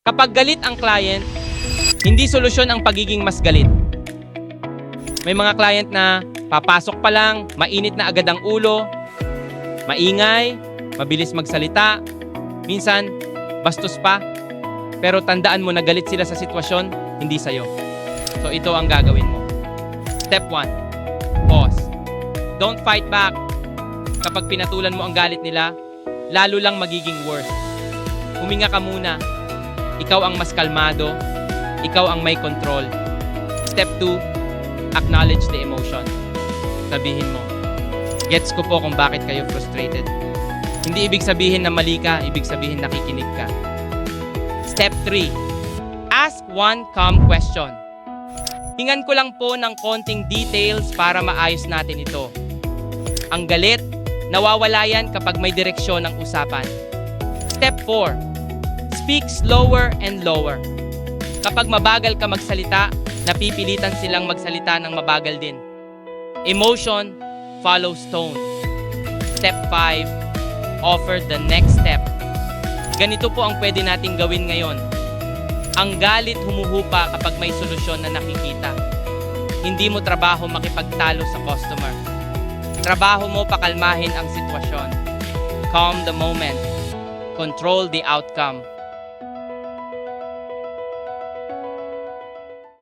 Kapag galit ang client, hindi solusyon ang pagiging mas galit. May mga client na papasok pa lang, mainit na agad ang ulo, maingay, mabilis magsalita, minsan bastos pa. Pero tandaan mo na galit sila sa sitwasyon, hindi sa'yo. So ito ang gagawin mo. Step 1. Pause. Don't fight back. Kapag pinatulan mo ang galit nila, lalo lang magiging worse. Huminga ka muna. Ikaw ang mas kalmado. Ikaw ang may control. Step 2. Acknowledge the emotion. Sabihin mo, gets ko po kung bakit kayo frustrated. Hindi ibig sabihin na mali ka, ibig sabihin nakikinig ka. Step 3. Ask one calm question. Hingan ko lang po ng konting details para maayos natin ito. Ang galit, nawawala yan kapag may direksyon ng usapan. Step 4. Speak slower and lower. Kapag mabagal ka magsalita, napipilitan silang magsalita ng mabagal din. Emotion follows tone. Step 5. Offer the next step. Ganito po ang pwede nating gawin ngayon. Ang galit humuhupa kapag may solusyon na nakikita. Hindi mo trabaho makipagtalo sa customer. Trabaho mo pakalmahin ang sitwasyon. Calm the moment. Control the outcome.